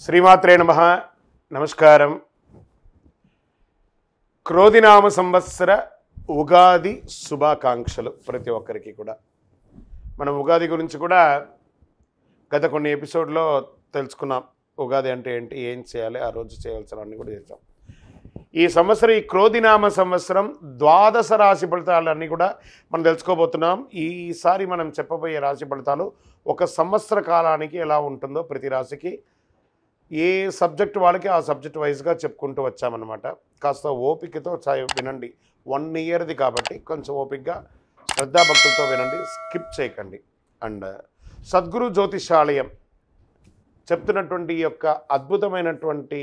శ్రీమాత్రే నమః. నమస్కారం. క్రోధినామ సంవత్సర ఉగాది శుభాకాంక్షలు ప్రతి ఒక్కరికి కూడా. మనం ఉగాది గురించి కూడా గత కొన్ని ఎపిసోడ్లో తెలుసుకున్నాం. ఉగాది అంటే ఏంటి, ఏం చేయాలి, ఆ రోజు చేయవలసినవన్నీ కూడా చేసాం. ఈ సంవత్సరం, ఈ క్రోధినామ సంవత్సరం ద్వాదశ రాశి ఫలితాలన్నీ కూడా మనం తెలుసుకోబోతున్నాం. ఈసారి మనం చెప్పబోయే రాశి ఫలితాలు ఒక సంవత్సర కాలానికి ఎలా ఉంటుందో, ప్రతి రాశికి ఏ సబ్జెక్ట్ వాళ్ళకి ఆ సబ్జెక్ట్ వైజ్గా చెప్పుకుంటూ వచ్చామన్నమాట. కాస్త ఓపికతో వినండి. 1 ఇయర్ది కాబట్టి కొంచెం ఓపికగా శ్రద్ధాభక్తులతో వినండి, స్కిప్ చేయకండి. అండ్ సద్గురు జ్యోతిషాలయం చెప్తున్నటువంటి ఈ యొక్క అద్భుతమైనటువంటి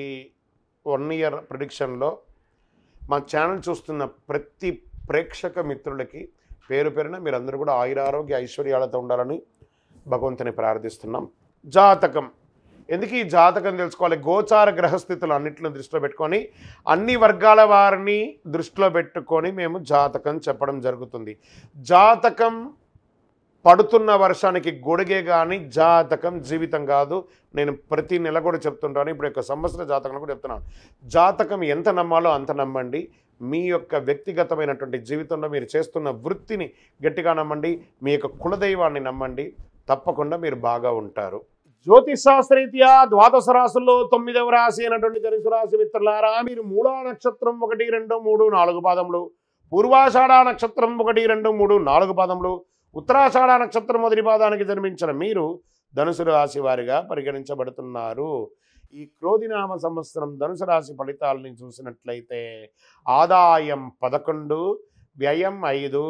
1 ఇయర్ ప్రిడిక్షన్లో మా ఛానల్ చూస్తున్న ప్రతి ప్రేక్షక మిత్రులకి పేరు పేరున మీరందరూ కూడా ఆయురారోగ్య ఐశ్వర్యాలతో ఉండాలని భగవంతుని ప్రార్థిస్తున్నాం. జాతకం, ఎందుకు ఈ జాతకం తెలుసుకోవాలి? గోచార గ్రహస్థితులు అన్నింటిని దృష్టిలో పెట్టుకొని, అన్ని వర్గాల వారిని దృష్టిలో పెట్టుకొని మేము జాతకం చెప్పడం జరుగుతుంది. జాతకం పడుతున్న వర్షానికి గొడుగే కానీ జాతకం జీవితం కాదు. నేను ప్రతి నెల కూడా చెప్తుంటాను. ఇప్పుడు యొక్క సంవత్సర జాతకం కూడా చెప్తున్నాను. జాతకం ఎంత నమ్మాలో అంత నమ్మండి. మీ యొక్క వ్యక్తిగతమైనటువంటి జీవితంలో మీరు చేస్తున్న వృత్తిని గట్టిగా నమ్మండి. మీ యొక్క కులదైవాన్ని నమ్మండి. తప్పకుండా మీరు బాగా ఉంటారు. జ్యోతిశాస్త్రరీత్యా ద్వాదశ రాశుల్లో 9వ రాశి అయినటువంటి ధనుసు రాశి మిత్రులారా, మీరు మూలా నక్షత్రం 1, 2, 3, 4 పాదములు, పూర్వాషాఢ నక్షత్రం 1, 2, 3, 4 పాదములు, ఉత్తరాషాఢ నక్షత్రం 1 పాదానికి జన్మించిన మీరు ధనుసు రాశి వారిగా పరిగణించబడుతున్నారు. ఈ క్రోధినామ సంవత్సరం ధనుసు రాశి ఫలితాలని చూసినట్లయితే ఆదాయం 11, వ్యయం 5,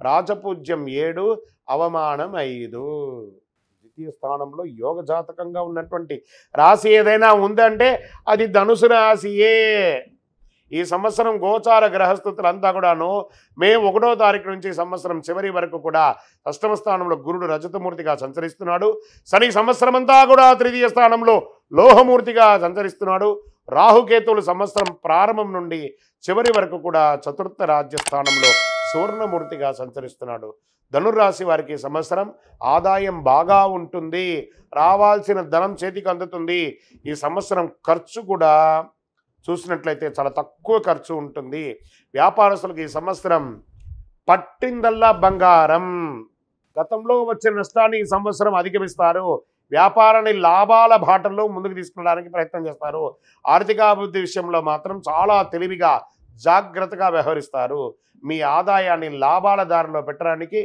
రాజపూజ్యం 7, అవమానం 5. ద్వితీయ స్థానంలో యోగ జాతకంగా ఉన్నటువంటి రాశి ఏదైనా ఉందంటే అది ధనుసు రాశియే. ఈ సంవత్సరం గోచార గ్రహస్థితులంతా కూడాను మే 1వ తారీఖు నుంచి సంవత్సరం చివరి వరకు కూడా 8వ స్థానంలో గురుడు రజతమూర్తిగా సంచరిస్తున్నాడు. శని సంవత్సరం అంతా కూడా 3వ స్థానంలో లోహమూర్తిగా సంచరిస్తున్నాడు. రాహుకేతువులు సంవత్సరం ప్రారంభం నుండి చివరి వరకు కూడా 4వ రాజ్యస్థానంలో సువర్ణమూర్తిగా సంచరిస్తున్నాడు. ధనుర్రాశి వారికి సంవత్సరం ఆదాయం బాగా ఉంటుంది. రావాల్సిన ధనం చేతికి అందుతుంది. ఈ సంవత్సరం ఖర్చు కూడా చూసినట్లయితే చాలా తక్కువ ఖర్చు ఉంటుంది. వ్యాపారస్తులకు ఈ సంవత్సరం పట్టిందల్లా బంగారం. గతంలో వచ్చిన నష్టాన్ని ఈ సంవత్సరం అధిగమిస్తారు. వ్యాపారాన్ని లాభాల బాటల్లో ముందుకు తీసుకెళ్ళడానికి ప్రయత్నం చేస్తారు. ఆర్థికాభివృద్ధి విషయంలో మాత్రం చాలా తెలివిగా జాగ్రత్తగా వ్యవహరిస్తారు. మీ ఆదాయాన్ని లాభాల దారిలో పెట్టడానికి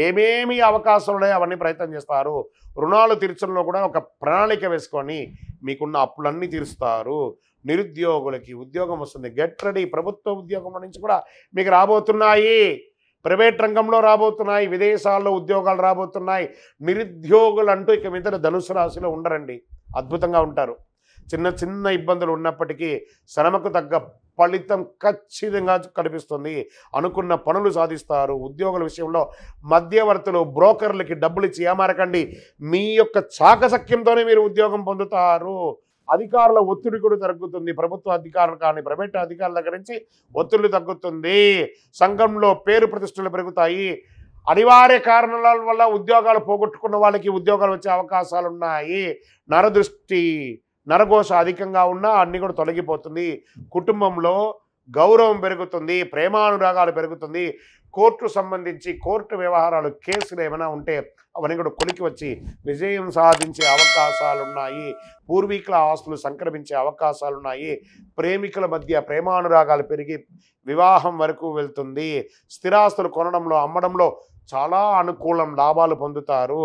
ఏమేమి అవకాశాలు ఉన్నాయో అవన్నీ ప్రయత్నం చేస్తారు. రుణాలు తీర్చడంలో కూడా ఒక ప్రణాళిక వేసుకొని మీకున్న అప్పులన్నీ తీరుస్తారు. నిరుద్యోగులకి ఉద్యోగం వస్తుంది. Get ready. ప్రభుత్వ ఉద్యోగం నుంచి కూడా మీకు రాబోతున్నాయి. ప్రైవేట్ రంగంలో రాబోతున్నాయి. విదేశాల్లో ఉద్యోగాలు రాబోతున్నాయి. నిరుద్యోగులు అంటూ ఇక మీద ధనుసు రాశిలో ఉండరండి. అద్భుతంగా ఉంటారు. చిన్న చిన్న ఇబ్బందులు ఉన్నప్పటికీ శ్రమకు తగ్గ ఫలితం ఖచ్చితంగా కనిపిస్తుంది. అనుకున్న పనులు సాధిస్తారు. ఉద్యోగుల విషయంలో మధ్యవర్తులు, బ్రోకర్లకి డబ్బులు ఇచ్చి ఏమారకండి. మీ యొక్క చాకచక్యంతోనే మీరు ఉద్యోగం పొందుతారు. అధికారుల ఒత్తిడి కూడా తగ్గుతుంది. ప్రభుత్వ అధికారులు కానీ ప్రైవేట్ అధికారుల దగ్గర నుంచి ఒత్తిడి తగ్గుతుంది. సంఘంలో పేరు ప్రతిష్టలు పెరుగుతాయి. అనివార్య కారణాల వల్ల ఉద్యోగాలు పోగొట్టుకున్న వాళ్ళకి ఉద్యోగాలు వచ్చే అవకాశాలు ఉన్నాయి. నరదృష్టి, నరఘోష అధికంగా ఉన్నా అన్నీ కూడా తొలగిపోతుంది. కుటుంబంలో గౌరవం పెరుగుతుంది. ప్రేమానురాగాలు పెరుగుతుంది. కోర్టు సంబంధించి కోర్టు వ్యవహారాలు, కేసులు ఏమైనా ఉంటే అవన్నీ కూడా కొలికి వచ్చి విజయం సాధించే అవకాశాలున్నాయి. పూర్వీకుల ఆస్తులు సంక్రమించే అవకాశాలున్నాయి. ప్రేమికుల మధ్య ప్రేమానురాగాలు పెరిగి వివాహం వరకు వెళ్తుంది. స్థిరాస్తులు కొనడంలో, అమ్మడంలో చాలా అనుకూలం, లాభాలు పొందుతారు.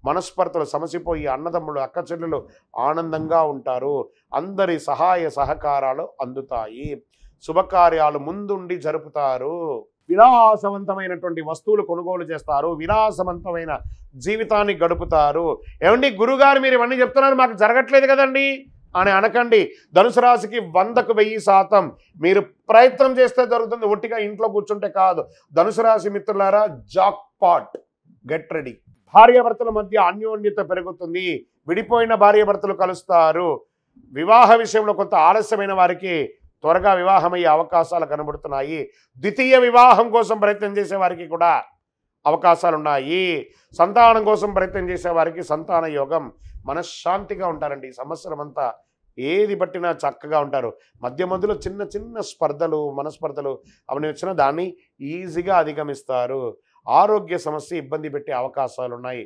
మనస్పర్ధలు సమసిపోయి అన్నదమ్ములు, అక్క చెల్లెలు ఆనందంగా ఉంటారు. అందరి సహాయ సహకారాలు అందుతాయి. శుభకార్యాలు ముందుండి జరుపుతారు. విలాసవంతమైనటువంటి వస్తువులు కొనుగోలు చేస్తారు. విలాసవంతమైన జీవితాన్ని గడుపుతారు. ఏమండి గురుగారు మీరు ఇవన్నీ చెప్తున్నారు, మాకు జరగట్లేదు కదండి అని అనకండి. ధనుసు రాశికి 100కు 1000% మీరు ప్రయత్నం చేస్తే జరుగుతుంది. ఒట్టిగా ఇంట్లో కూర్చుంటే కాదు. ధనుసు రాశి మిత్రులారా, జాక్ పాట్, గెట్ రెడీ. భార్యాభర్తల మధ్య అన్యోన్యత పెరుగుతుంది. విడిపోయిన భార్యాభర్తలు కలుస్తారు. వివాహ విషయంలో కొంత ఆలస్యమైన వారికి త్వరగా వివాహమయ్యే అవకాశాలు కనబడుతున్నాయి. ద్వితీయ వివాహం కోసం ప్రయత్నం చేసే వారికి కూడా అవకాశాలు ఉన్నాయి. సంతానం కోసం ప్రయత్నం చేసే వారికి సంతాన యోగం. మనశ్శాంతిగా ఉంటారండి. ఈ సంవత్సరం అంతా ఏది పట్టినా చక్కగా ఉంటారు. మధ్య మధ్యలో చిన్న చిన్న స్పర్ధలు, మనస్పర్ధలు అవన్నీ వచ్చినా దాన్ని ఈజీగా అధిగమిస్తారు. ఆరోగ్య సమస్య ఇబ్బంది పెట్టే అవకాశాలు ఉన్నాయి.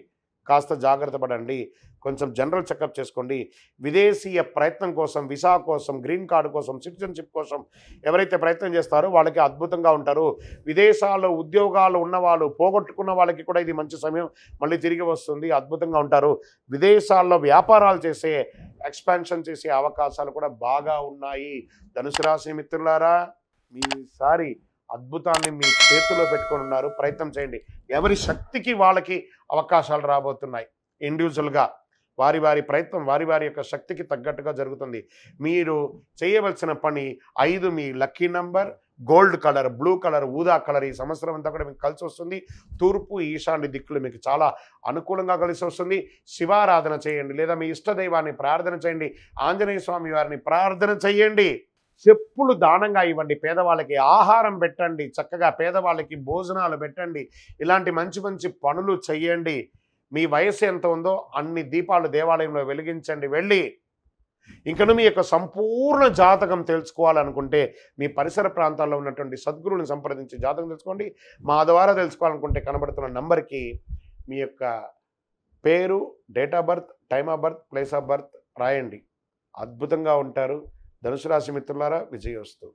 కాస్త జాగ్రత్త పడండి. కొంచెం జనరల్ చెకప్ చేసుకోండి. విదేశీయ ప్రయత్నం కోసం, వీసా కోసం, గ్రీన్ కార్డు కోసం, సిటిజన్షిప్ కోసం ఎవరైతే ప్రయత్నం చేస్తారో వాళ్ళకి అద్భుతంగా ఉంటారు. విదేశాల్లో ఉద్యోగాలు ఉన్నవాళ్ళు, పోగొట్టుకున్న వాళ్ళకి కూడా ఇది మంచి సమయం, మళ్ళీ తిరిగి వస్తుంది, అద్భుతంగా ఉంటారు. విదేశాల్లో వ్యాపారాలు చేసే, ఎక్స్పాన్షన్ చేసే అవకాశాలు కూడా బాగా ఉన్నాయి. ధనుసు రాశి మిత్రులారా, మీసారి అద్భుతాన్ని మీ చేతుల్లో పెట్టుకొని ఉన్నారు. ప్రయత్నం చేయండి. ఎవరి శక్తికి వాళ్ళకి అవకాశాలు రాబోతున్నాయి. ఇండివిజువల్గా వారి వారి ప్రయత్నం వారి యొక్క శక్తికి తగ్గట్టుగా జరుగుతుంది. మీరు చేయవలసిన పని 5 మీ lucky number, gold colour, blue colour, ఊదా కలర్. ఈ సంవత్సరం అంతా కూడా మీకు కలిసి వస్తుంది. తూర్పు ఈశాన్య దిక్కులు మీకు చాలా అనుకూలంగా కలిసి వస్తుంది. శివారాధన చేయండి, లేదా మీ ఇష్టదైవాన్ని ప్రార్థన చేయండి. ఆంజనేయ స్వామి వారిని ప్రార్థన చేయండి. చెప్పులు దానంగా ఇవ్వండి. పేదవాళ్ళకి ఆహారం పెట్టండి. చక్కగా పేదవాళ్ళకి భోజనాలు పెట్టండి. ఇలాంటి మంచి మంచి పనులు చెయ్యండి. మీ వయసు ఎంత ఉందో అన్ని దీపాలు దేవాలయంలో వెలిగించండి. వెళ్ళి ఇంకను మీ యొక్క సంపూర్ణ జాతకం తెలుసుకోవాలనుకుంటే మీ పరిసర ప్రాంతాల్లో ఉన్నటువంటి సద్గురువుని సంప్రదించి జాతకం తెలుసుకోండి. మా ద్వారా తెలుసుకోవాలనుకుంటే కనబడుతున్న నంబర్కి మీ యొక్క పేరు, date of birth, time of birth, place of birth రాయండి. అద్భుతంగా ఉంటారు. ధనుసు రాశి మిత్రులారా, విజయోస్తు.